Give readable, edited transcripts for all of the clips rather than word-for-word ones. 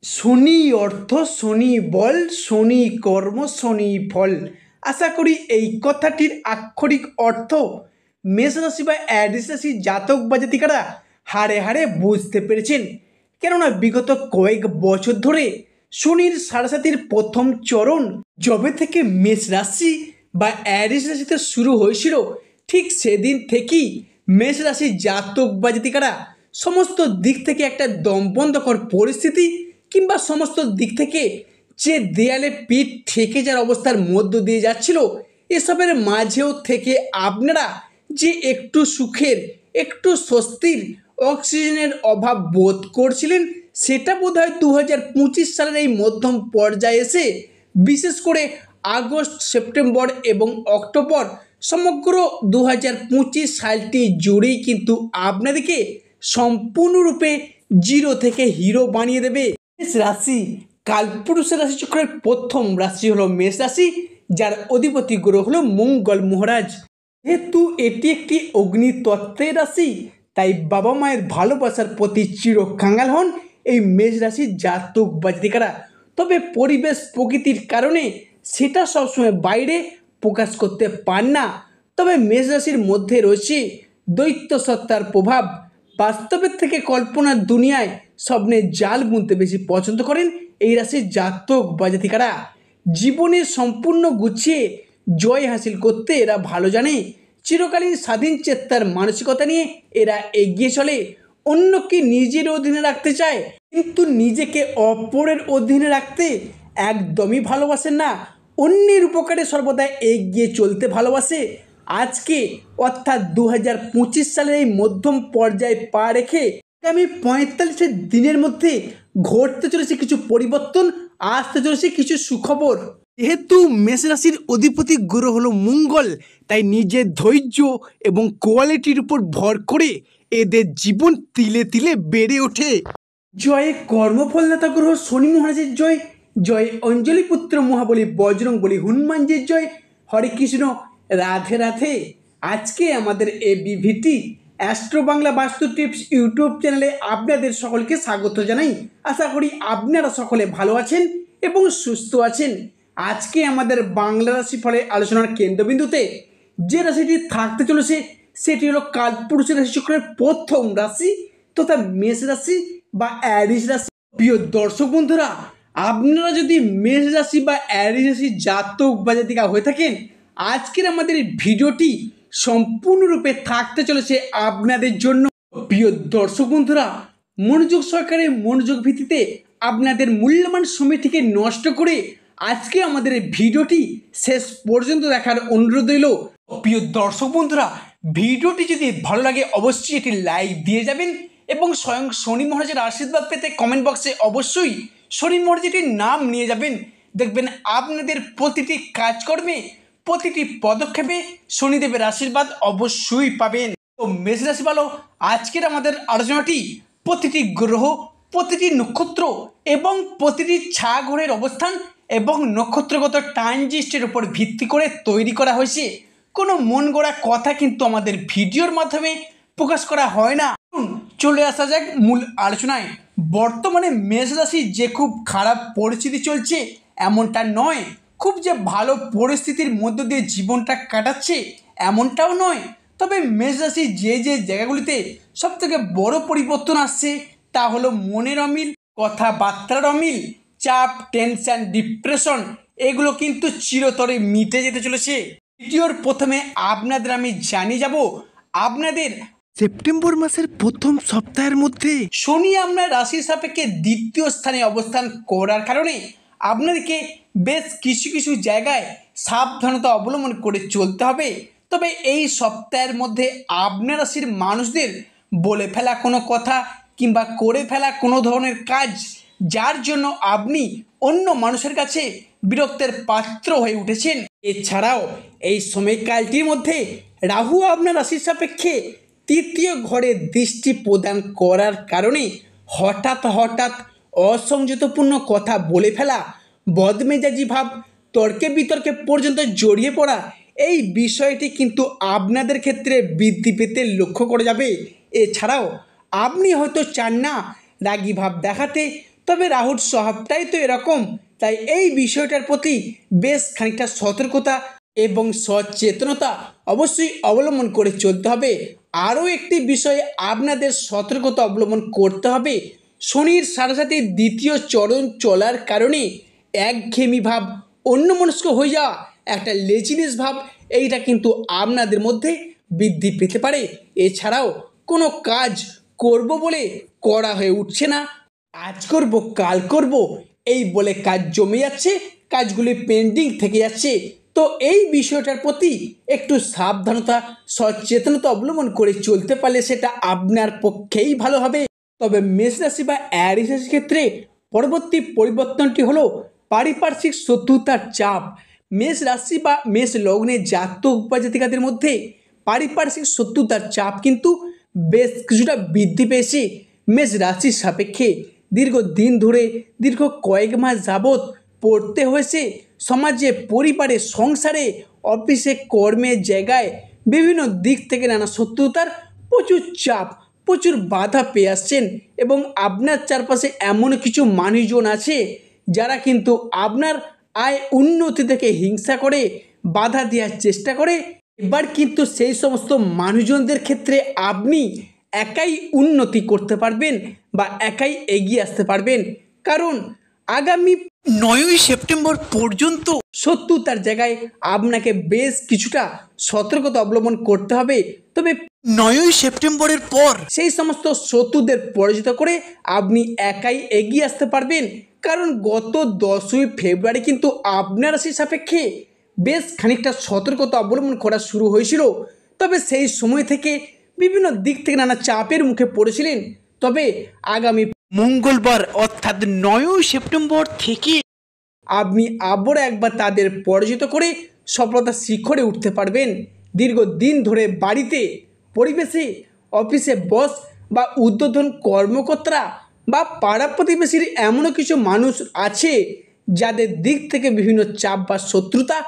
শনি অর্থ শনি বল, শনি কর্ম শনি ফল। আশা করি এই কথাটির আক্ষরিক অর্থ মেষ রাশি বা অ্যারিস রাশি জাতক বা জাতিকারা হাড়ে হাড়ে বুঝতে পেরেছেন। কেননা বিগত কয়েক বছর ধরে শনির সাড়ে প্রথম চরণ যবে থেকে মেষ রাশি বা অ্যারিস রাশিতে শুরু হয়েছিল, ঠিক সেদিন থেকেই মেষ রাশি জাতক বা জাতিকারা সমস্ত দিক থেকে একটা দমবন্ধকর পরিস্থিতি কিংবা সমস্ত দিক থেকে যে দেয়ালে পিঠ ঠেকে যাওয়ার অবস্থার মধ্য দিয়ে যাচ্ছিল, এসবের মাঝেও থেকে আপনারা যে একটু সুখের, একটু স্বস্তির, অক্সিজেনের অভাব বোধ করছিলেন, সেটা বোধহয় 2025 সালের এই মধ্যম পর্যায়ে এসে, বিশেষ করে আগস্ট, সেপ্টেম্বর এবং অক্টোবর সমগ্র 2025 সালটি জুড়েই কিন্তু আপনাদেরকে সম্পূর্ণরূপে জিরো থেকে হিরো বানিয়ে দেবে। মেষ রাশি কালপুরুষের রাশিচক্রের প্রথম রাশি হলো মেষ রাশি, যার অধিপতি গ্রহ হলো মঙ্গল মহারাজ। যেহেতু এটি একটি অগ্নিতত্ত্বের রাশি, তাই বাবা মায়ের ভালোবাসার প্রতি চির কাঙ্গাল হন এই মেষ রাশির জাতক বা জাতিকারা। তবে পরিবেশ প্রকৃতির কারণে সেটা সবসময় বাইরে প্রকাশ করতে পান না। তবে মেষ রাশির মধ্যে রয়েছে দৈত্য সত্তার প্রভাব। বাস্তবের থেকে কল্পনার দুনিয়ায় স্বপ্নের জাল বুনতে বেশি পছন্দ করেন এই রাশির জাতক বা জাতিকারা। জীবনে সম্পূর্ণ গুছিয়ে জয় হাসিল করতে এরা ভালো জানে। চিরকালীন স্বাধীন চেত্তার মানসিকতা নিয়ে এরা এগিয়ে চলে। অন্যকে নিজের অধীনে রাখতে চায়, কিন্তু নিজেকে অপরের অধীনে রাখতে একদমই ভালোবাসেন না। অন্যের উপকারে সর্বদা এগিয়ে চলতে ভালোবাসে। আজকে অর্থাৎ 2025 সালের এই মধ্যম পর্যায়ে পা রেখে আগামী 45 দিনের মধ্যে ঘটতে চলেছে কিছু পরিবর্তন, আসতে চলেছে কিছু সুখবর। যেহেতু মেষ রাশির অধিপতি গ্রহ হলো মঙ্গল, তাই নিজের ধৈর্য এবং কোয়ালিটির উপর ভর করে এদের জীবন তিলে তিলে বেড়ে ওঠে। জয় কর্মফল নেতা গ্রহ শনি মহারাজের জয়, জয় অঞ্জলি পুত্র মহাবলী বজরং বলী হনুমানজির জয়। হরে কৃষ্ণ, রাধে রাধে। আজকে আমাদের এবিভিটি অ্যাস্ট্রো বাংলা বাস্তু টিপস ইউটিউব চ্যানেলে আপনাদের সকলকে স্বাগত জানাই। আশা করি আপনারা সকলে ভালো আছেন এবং সুস্থ আছেন। আজকে আমাদের বাংলা রাশি ফলে আলোচনার কেন্দ্রবিন্দুতে যে রাশিটি থাকতে চলেছে সেটি হলো কালপুরুষের রাশিচক্রের প্রথম রাশি তথা মেষ রাশি বা অ্যারিস রাশি। প্রিয় দর্শক বন্ধুরা, আপনারা যদি মেষ রাশি বা অ্যারিস রাশি জাতক বা জাতিকা হয়ে থাকেন, আজকের আমাদের এই ভিডিওটি সম্পূর্ণরূপে থাকতে চলেছে আপনাদের জন্য। প্রিয় দর্শক বন্ধুরা, মনোযোগ সহকারে মনোযোগ ভিত্তিতে আপনাদের মূল্যবান সময়টিকে নষ্ট করে আজকে আমাদের এই ভিডিওটি শেষ পর্যন্ত দেখার অনুরোধ রইল। প্রিয় দর্শক বন্ধুরা, ভিডিওটি যদি ভালো লাগে অবশ্যই এটি লাইক দিয়ে যাবেন এবং স্বয়ং শনি মহারাজের আশীর্বাদ পেতে কমেন্ট বক্সে অবশ্যই শনি মহারাজটির নাম নিয়ে যাবেন। দেখবেন আপনাদের প্রতিটি কাজকর্মে, প্রতিটি পদক্ষেপে শনিদেবের আশীর্বাদ অবশ্যই পাবেন। তো মেষ রাশি ভালো, আজকের আমাদের আলোচনাটি প্রতিটি গ্রহ, প্রতিটি নক্ষত্র এবং প্রতিটি ছায়াগ্রহের অবস্থান এবং নক্ষত্রগত ট্রানজিস্টের উপর ভিত্তি করে তৈরি করা হয়েছে। কোনো মন গড়া কথা কিন্তু আমাদের ভিডিওর মাধ্যমে প্রকাশ করা হয় না। চলে আসা যাক মূল আলোচনায়। বর্তমানে মেষ রাশি যে খুব খারাপ পরিস্থিতি চলছে এমনটা নয়, খুব যে ভালো পরিস্থিতির মধ্য দিয়ে জীবনটা কাটাচ্ছে এমনটাও নয়। তবে মেষ রাশি যে যে জায়গাগুলিতে সবথেকে বড় পরিবর্তন আসছে তা হলো মনের অমিল, কথাবার্তার অমিল, চাপ, টেনশন, ডিপ্রেশন, এগুলো কিন্তু চিরতরে মিটে যেতে চলেছে। ভিডিওর প্রথমে আপনাদের আমি জানিয়ে যাব, আপনাদের সেপ্টেম্বর মাসের প্রথম সপ্তাহের মধ্যে শনি আপনার রাশির সাপেক্ষে দ্বিতীয় স্থানে অবস্থান করার কারণে আপনাদেরকে বেশ কিছু কিছু জায়গায় সাবধানতা অবলম্বন করে চলতে হবে। তবে এই সপ্তাহের মধ্যে আপনার রাশির মানুষদের বলে ফেলা কোনো কথা কিংবা করে ফেলা কোনো ধরনের কাজ, যার জন্য আপনি অন্য মানুষের কাছে বিরক্তের পাত্র হয়ে উঠেছেন। এছাড়াও এই সময়কালটির মধ্যে রাহু আপনার রাশির সাপেক্ষে তৃতীয় ঘরে দৃষ্টি প্রদান করার কারণে হঠাৎ হঠাৎ অসংযতপূর্ণ কথা বলে ফেলা, বদমেজাজি ভাব, তর্কে বিতর্কে পর্যন্ত জড়িয়ে পড়া, এই বিষয়টি কিন্তু আপনাদের ক্ষেত্রে বৃদ্ধি পেতে লক্ষ্য করা যাবে। এছাড়াও আপনি হয়তো চান না রাগী ভাব দেখাতে, তবে রাহুর স্বভাবটাই তো এরকম, তাই এই বিষয়টার প্রতি বেশ খানিকটা সতর্কতা এবং সচেতনতা অবশ্যই অবলম্বন করে চলতে হবে। আরও একটি বিষয়ে আপনাদের সতর্কতা অবলম্বন করতে হবে, শনির সাথে সাথে দ্বিতীয় চরণ চলার কারণে একঘেয়েমি ভাব, অন্যমনস্ক হয়ে যাওয়া, একটা লেজিনেস ভাব, এইটা কিন্তু আপনাদের মধ্যে বৃদ্ধি পেতে পারে। এছাড়াও কোনো কাজ করব বলে করা হয়ে উঠছে না, আজ করব কাল করব এই বলে কাজ জমে যাচ্ছে, কাজগুলি পেন্ডিং থেকে যাচ্ছে। তো এই বিষয়টার প্রতি একটু সাবধানতা সচেতনতা অবলম্বন করে চলতে পারলে সেটা আপনার পক্ষেই ভালো হবে। তবে মেষ রাশি বা অ্যারিস রাশির ক্ষেত্রে পরবর্তী পরিবর্তনটি হলো পারিপার্শ্বিক শত্রুতার চাপ। মেষ রাশি বা মেষ লগ্নে জাতক বা জাতিকাদের মধ্যে পারিপার্শ্বিক শত্রুতার চাপ কিন্তু বেশ কিছুটা বৃদ্ধি পেয়েছে। মেষ রাশির সাপেক্ষে দীর্ঘদিন ধরে দীর্ঘ কয়েক মাস যাবৎ পড়তে হয়েছে সমাজে, পরিবারে, সংসারে, অফিসে, কর্মের জায়গায় বিভিন্ন দিক থেকে নানা শত্রুতার প্রচুর চাপ, প্রচুর বাধা পেয়ে আসছেন। এবং আপনার চারপাশে এমন কিছু মানুষজন আছে যারা কিন্তু আপনার আয় উন্নতি থেকে হিংসা করে, বাধা দেওয়ার চেষ্টা করে। এবার কিন্তু সেই সমস্ত মানুষজনদের ক্ষেত্রে আপনি একাই উন্নতি করতে পারবেন বা একাই এগিয়ে আসতে পারবেন, কারণ আগামী 9ই সেপ্টেম্বর পর্যন্ত শত্রুতার জায়গায় আপনাকে বেশ কিছুটা সতর্কতা অবলম্বন করতে হবে। তবে 9ই সেপ্টেম্বরের পর সেই সমস্ত শত্রুদের পরাজিত করে আপনি একাই এগিয়ে আসতে পারবেন, কারণ গত 10ই ফেব্রুয়ারি কিন্তু আপনার রাশির সাপেক্ষে বেশ খানিকটা সতর্কতা অবলম্বন করা শুরু হয়েছিল। তবে সেই সময় থেকে বিভিন্ন দিক থেকে নানা চাপের মুখে পড়েছিলেন। তবে আগামী মঙ্গলবার অর্থাৎ 9ই সেপ্টেম্বর থেকে আপনি আবারও একবার তাদের পরাজিত করে সফলতার শিখরে উঠতে পারবেন। দীর্ঘদিন ধরে বাড়িতে, পরিবেশে, অফিসে বস বা ঊর্ধ্বতন কর্মকর্তারা বা পাড়া প্রতিবেশীর এমনও কিছু মানুষ আছে যাদের দিক থেকে বিভিন্ন চাপ বা শত্রুতা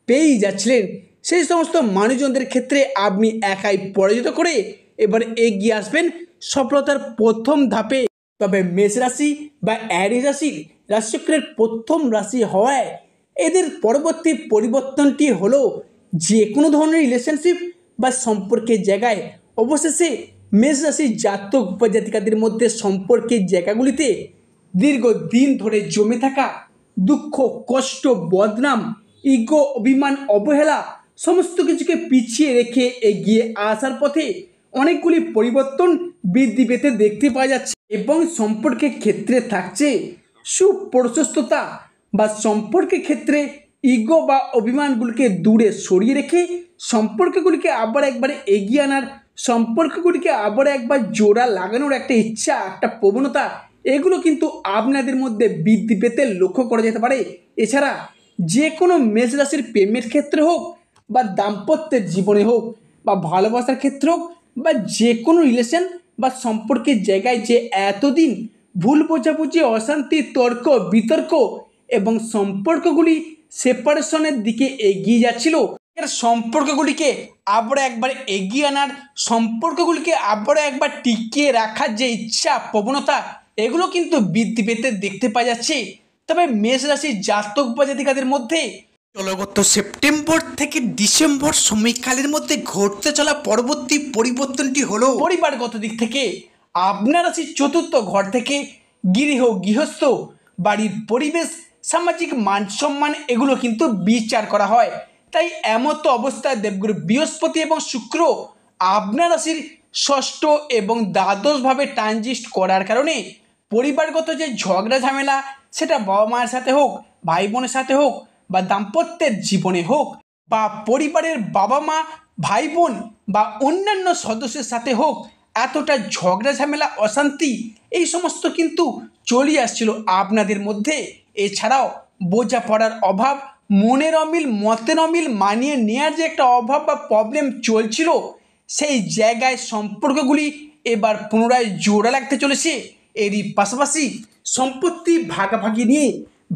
পেয়েই যাচ্ছিলেন। সেই সমস্ত মানুষজনদের ক্ষেত্রে আপনি একাই পরাজিত করে এবার এগিয়ে আসবেন সফলতার প্রথম ধাপে। তবে মেষ রাশি বা অ্যারিস রাশির রাশিচক্রের প্রথম রাশি হওয়ায় এদের পরবর্তী পরিবর্তনটি হলো যে কোনো ধরনের রিলেশনশিপ বা সম্পর্কের জায়গায় অবশেষে মেষ রাশির জাতক বা জাতিকাদের মধ্যে সম্পর্কের জায়গাগুলিতে দীর্ঘদিন ধরে জমে থাকা দুঃখ, কষ্ট, বদনাম, ইগো, অভিমান, অবহেলা সমস্ত কিছুকে পিছিয়ে রেখে এগিয়ে আসার পথে অনেকগুলি পরিবর্তন বৃদ্ধি পেতে দেখতে পাওয়া যাচ্ছে। এবং সম্পর্কের ক্ষেত্রে থাকছে সুপ্রশস্ততা, বা সম্পর্কের ক্ষেত্রে ইগো বা অভিমানগুলিকে দূরে সরিয়ে রেখে সম্পর্কগুলিকে আবার একবারে এগিয়ে আনার, সম্পর্কগুলিকে আবার একবার জোড়া লাগানোর একটা ইচ্ছা, একটা প্রবণতা, এগুলো কিন্তু আপনাদের মধ্যে বৃদ্ধি পেতে লক্ষ্য করা যেতে পারে। এছাড়া যে কোনো মেষ রাশির প্রেমের ক্ষেত্রে হোক বা দাম্পত্যের জীবনে হোক বা ভালোবাসার ক্ষেত্রে হোক বা যে কোনো রিলেশন বা সম্পর্কের জায়গায় যে এতদিন ভুল বোঝাবুঝি, অশান্তি, তর্ক বিতর্ক এবং সম্পর্কগুলি সেপারেশনের দিকে এগিয়ে যাচ্ছিল, এর সম্পর্কগুলিকে আবার একবার এগিয়ে আনার, সম্পর্কগুলিকে আবার একবার টিকিয়ে রাখার যে ইচ্ছা, প্রবণতা, এগুলো কিন্তু বৃদ্ধি পেতে দেখতে পাওয়া যাচ্ছে। তবে মেষ রাশির জাতক বা জাতিকাদের মধ্যে চলগত সেপ্টেম্বর থেকে ডিসেম্বর সময়কালের মধ্যে ঘটতে চলা পরবর্তী পরিবর্তনটি হলো পরিবারগত দিক থেকে আপনার রাশির চতুর্থ ঘর থেকে গৃহস্থ বাড়ির পরিবেশ, সামাজিক মান সম্মান, এগুলো কিন্তু বিচার করা হয়। তাই এমতো অবস্থায় দেবগুরু বৃহস্পতি এবং শুক্র আপনার রাশির ষষ্ঠ এবং দ্বাদশভাবে ট্রানজিট করার কারণে পরিবারগত যে ঝগড়া ঝামেলা, সেটা বাবা মায়ের সাথে হোক, ভাই বোনের সাথে হোক বা দাম্পত্যের জীবনে হোক বা পরিবারের বাবা মা, ভাই বোন বা অন্যান্য সদস্যের সাথে হোক, এতটা ঝগড়া ঝামেলা, অশান্তি এই সমস্ত কিন্তু চলে আসছিল আপনাদের মধ্যে। এছাড়াও বোঝাপড়ার অভাব, মনের অমিল, মতের অমিল, মানিয়ে নেওয়ার যে একটা অভাব বা প্রবলেম চলছিল, সেই জায়গায় সম্পর্কগুলি এবার পুনরায় জোড়া লাগতে চলেছে। এরই পাশাপাশি সম্পত্তি ভাগাভাগি নিয়ে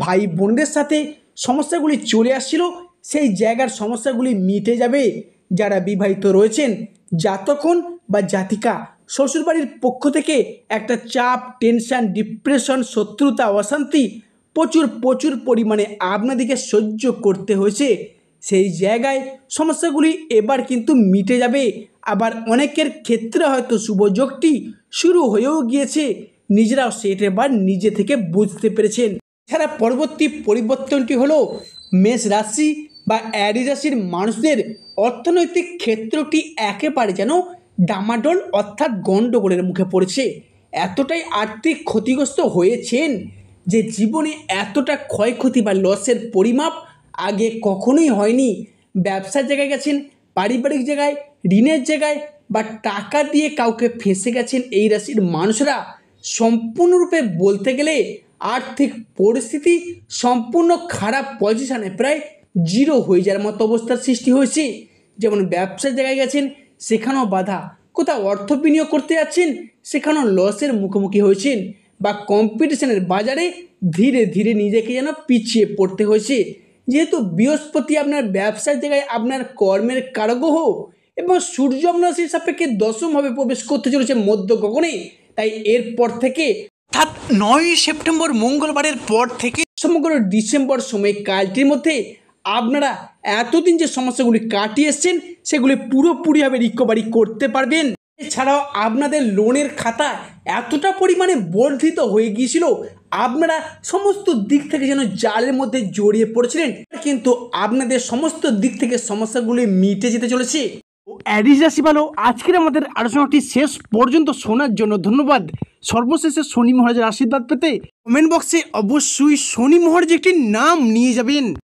ভাই বোনদের সাথে সমস্যাগুলি চলে আসছিল, সেই জায়গার সমস্যাগুলি মিটে যাবে। যারা বিবাহিত রয়েছেন, জাতকন বা জাতিকা শ্বশুরবাড়ির পক্ষ থেকে একটা চাপ, টেনশন, ডিপ্রেশন, শত্রুতা, অশান্তি প্রচুর পরিমাণে আপনাদেরকে সহ্য করতে হয়েছে। সেই জায়গায় সমস্যাগুলি এবার কিন্তু মিটে যাবে। আবার অনেকের ক্ষেত্রে হয়তো শুভযোগটি শুরু হয়েও গিয়েছে, নিজেরাও সেটা এবার নিজে থেকে বুঝতে পেরেছেন। এছাড়া পরবর্তী পরিবর্তনটি হলো মেষ রাশি বা অ্যারিস রাশির মানুষদের অর্থনৈতিক ক্ষেত্রটি একেবারে যেন ডামাডোল অর্থাৎ গণ্ডগোলের মুখে পড়েছে। এতটাই আর্থিক ক্ষতিগ্রস্ত হয়েছেন যে জীবনে এতটা ক্ষয়ক্ষতি বা লসের পরিমাপ আগে কখনোই হয়নি। ব্যবসার জায়গায় গেছেন, পারিবারিক জায়গায়, ঋণের জায়গায় বা টাকা দিয়ে কাউকে ফেঁসে গেছেন এই রাশির মানুষরা। সম্পূর্ণরূপে বলতে গেলে আর্থিক পরিস্থিতি সম্পূর্ণ খারাপ পজিশনে, প্রায় জিরো হয়ে যাওয়ার মতো অবস্থার সৃষ্টি হয়েছে। যেমন ব্যবসার জায়গায় গেছেন, সেখানেও বাধা, কোথাও অর্থ বিনিয়োগ করতে যাচ্ছেন, সেখানেও লসের মুখোমুখি হয়েছেন, বা কম্পিটিশনের বাজারে ধীরে ধীরে নিজেকে যেন পিছিয়ে পড়তে হয়েছে। যেহেতু বৃহস্পতি আপনার ব্যবসার জায়গায় আপনার কর্মের কারগ্রহ এবং সূর্য আপনার রাশির সাপেক্ষে দশমভাবে প্রবেশ করতে চলেছে মধ্য গগনে, তাই এরপর থেকে অর্থাৎ 9ই সেপ্টেম্বর মঙ্গলবারের পর থেকে সমগ্র ডিসেম্বর সময়কালটির মধ্যে আপনারা এতদিন যে সমস্যাগুলি কাটিয়ে এসছেন সেগুলি পুরোপুরিভাবে রিকভারি করতে পারবেন। এছাড়াও আপনাদের লোনের খাতা এতটা পরিমাণে বর্ধিত হয়ে গিয়েছিল, আপনারা সমস্ত দিক থেকে যেন জালের মধ্যে জড়িয়ে পড়েছিলেন, কিন্তু আপনাদের সমস্ত দিক থেকে সমস্যাগুলি মিটে যেতে চলেছে। অ্যারিস রাশি ভালো, আজকের আমাদের আলোচনাটি শেষ পর্যন্ত শোনার জন্য ধন্যবাদ। সর্বশেষে শনি মহারাজের আশীর্বাদ পেতে কমেন্ট বক্সে অবশ্যই শনি মহারাজ একটি নাম নিয়ে যাবেন।